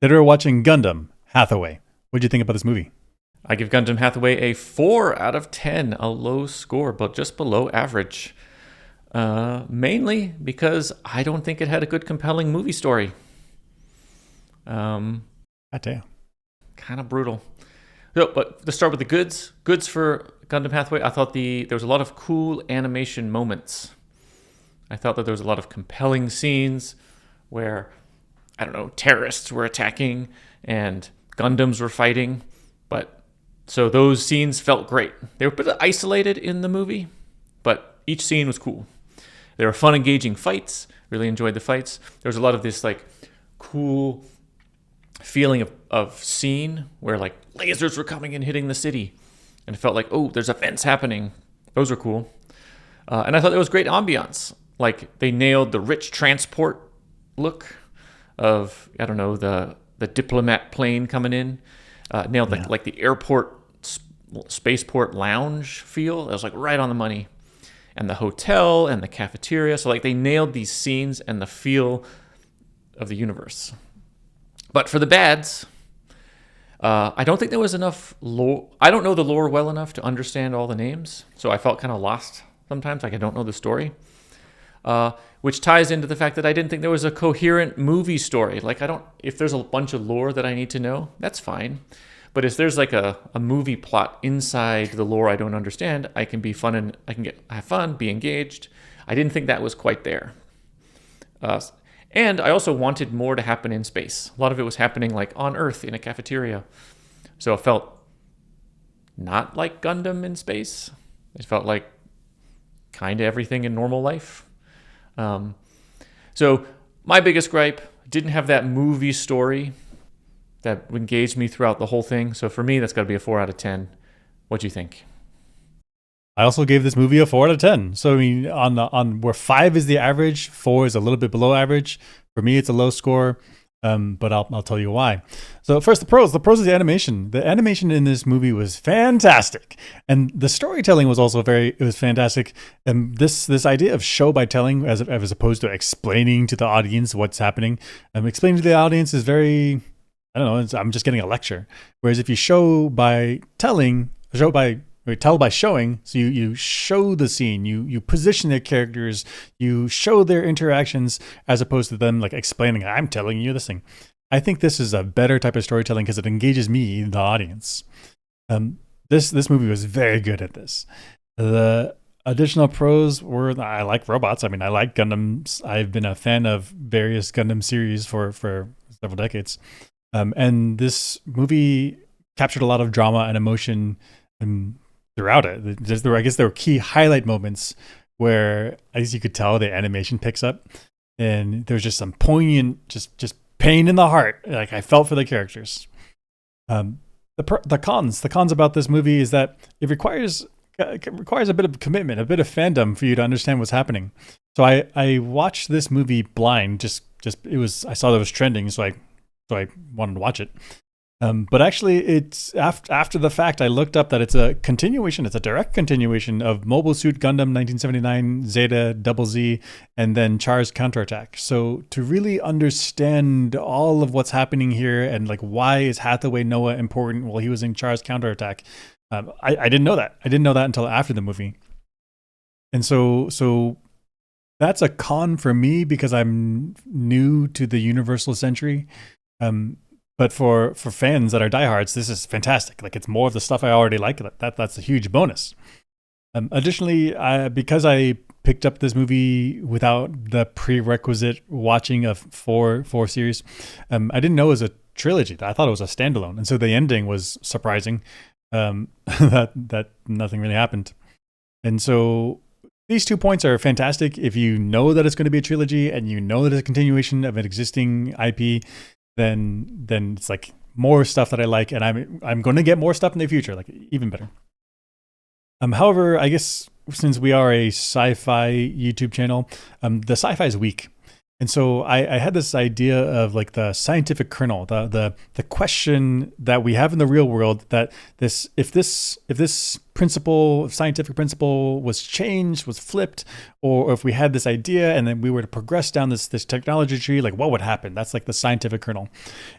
Today we're watching Gundam Hathaway. What do you think about this movie? I give Gundam Hathaway a 4 out of 10, a low score, but just below average. Mainly because I don't think it had a good, compelling movie story. Um, I tell you. Kind of brutal. So, but to start with the goods, for Gundam Hathaway, I thought there was a lot of cool animation moments. I thought that there was a lot of compelling scenes where, I don't know, terrorists were attacking and Gundams were fighting. But so those scenes felt great. They were a bit isolated in the movie, but each scene was cool. They were fun, engaging fights. Really enjoyed the fights. There was a lot of this like cool feeling of scene where like lasers were coming and hitting the city, and it felt like, oh, there's events happening. Those were cool. And I thought there was great ambiance. Like they nailed the rich transport look of, I don't know, the diplomat plane coming in. Nailed like the airport spaceport lounge feel. It was like right on the money. And the hotel and the cafeteria. So like they nailed these scenes and the feel of the universe. But for the bads, I don't think there was enough lore. I don't know the lore well enough to understand all the names. So I felt kind of lost sometimes, like I don't know the story. Which ties into the fact that I didn't think there was a coherent movie story. Like if there's a bunch of lore that I need to know, that's fine. But if there's like a movie plot inside the lore I don't understand, I can be fun and have fun, be engaged. I didn't think that was quite there. And I also wanted more to happen in space. A lot of it was happening like on Earth in a cafeteria. So it felt not like Gundam in space. It felt like kind of everything in normal life. So my biggest gripe, didn't have that movie story that engaged me throughout the whole thing. So for me, that's got to be a 4 out of 10. What do you think? I also gave this movie a 4 out of 10. So I mean, on where 5 is the average, 4 is a little bit below average. For me, it's a low score. But I'll tell you why. So first, the pros. The pros is the animation. The animation in this movie was fantastic, and the storytelling was also fantastic. And this idea of show by telling, as opposed to explaining to the audience what's happening, explaining to the audience is very, I don't know. I'm just getting a lecture. Whereas if you show by telling, or tell by showing, so you show the scene, you position their characters, you show their interactions, as opposed to them like explaining, I'm telling you this thing. I think this is a better type of storytelling because it engages me, the audience. This movie was very good at this. The additional pros were, I like robots. I mean, I like Gundams. I've been a fan of various Gundam series for several decades. And this movie captured a lot of drama and emotion throughout it. I guess there were key highlight moments where I guess you could tell the animation picks up, and there's just some poignant, just pain in the heart. Like I felt for the characters. The cons about this movie is that it requires a bit of commitment, a bit of fandom for you to understand what's happening. So I watched this movie blind. I saw that it was trending, so I wanted to watch it. But actually, it's after the fact, I looked up that it's a continuation. It's a direct continuation of Mobile Suit Gundam 1979, Zeta, Double Z, and then Char's Counterattack. So to really understand all of what's happening here and like why is Hathaway Noah important while he was in Char's Counterattack, I didn't know that. I didn't know that until after the movie. And so that's a con for me because I'm new to the Universal Century. But for fans that are diehards, this is fantastic. Like it's more of the stuff I already like. That's a huge bonus. Additionally, because I picked up this movie without the prerequisite watching of four series, I didn't know it was a trilogy. I thought it was a standalone, and so the ending was surprising. That nothing really happened, and so these 2 points are fantastic. If you know that it's going to be a trilogy and you know that it's a continuation of an existing IP, then it's like more stuff that I like, and I'm going to get more stuff in the future, like even better. However, I guess since we are a sci-fi YouTube channel, the sci-fi is weak. And so I had this idea of like the scientific kernel, the question that we have in the real world, that if this principle, if scientific principle was changed, was flipped, or if we had this idea and then we were to progress down this technology tree, like what would happen? That's like the scientific kernel.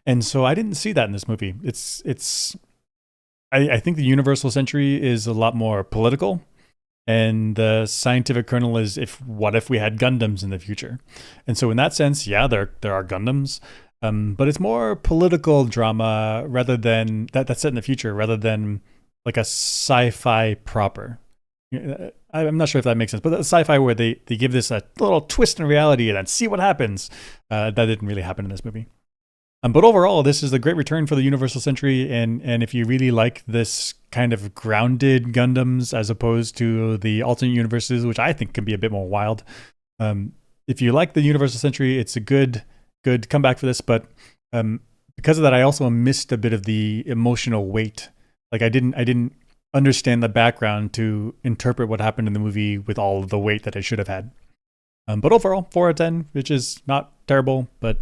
And so I didn't see that in this movie. I think the universal century is a lot more political, and the scientific kernel is what if we had Gundams in the future? And so in that sense, yeah, there are Gundams, but it's more political drama rather than that's set in the future rather than like a sci-fi proper. I'm not sure if that makes sense, but a sci-fi where they give this a little twist in reality and then see what happens. That didn't really happen in this movie. But overall, this is a great return for the Universal Century, and if you really like this kind of grounded Gundams as opposed to the alternate universes, which I think can be a bit more wild, if you like the Universal Century, it's a good comeback for this. But because of that, I also missed a bit of the emotional weight. Like I didn't understand the background to interpret what happened in the movie with all of the weight that I should have had. But overall, 4 out of 10, which is not terrible, but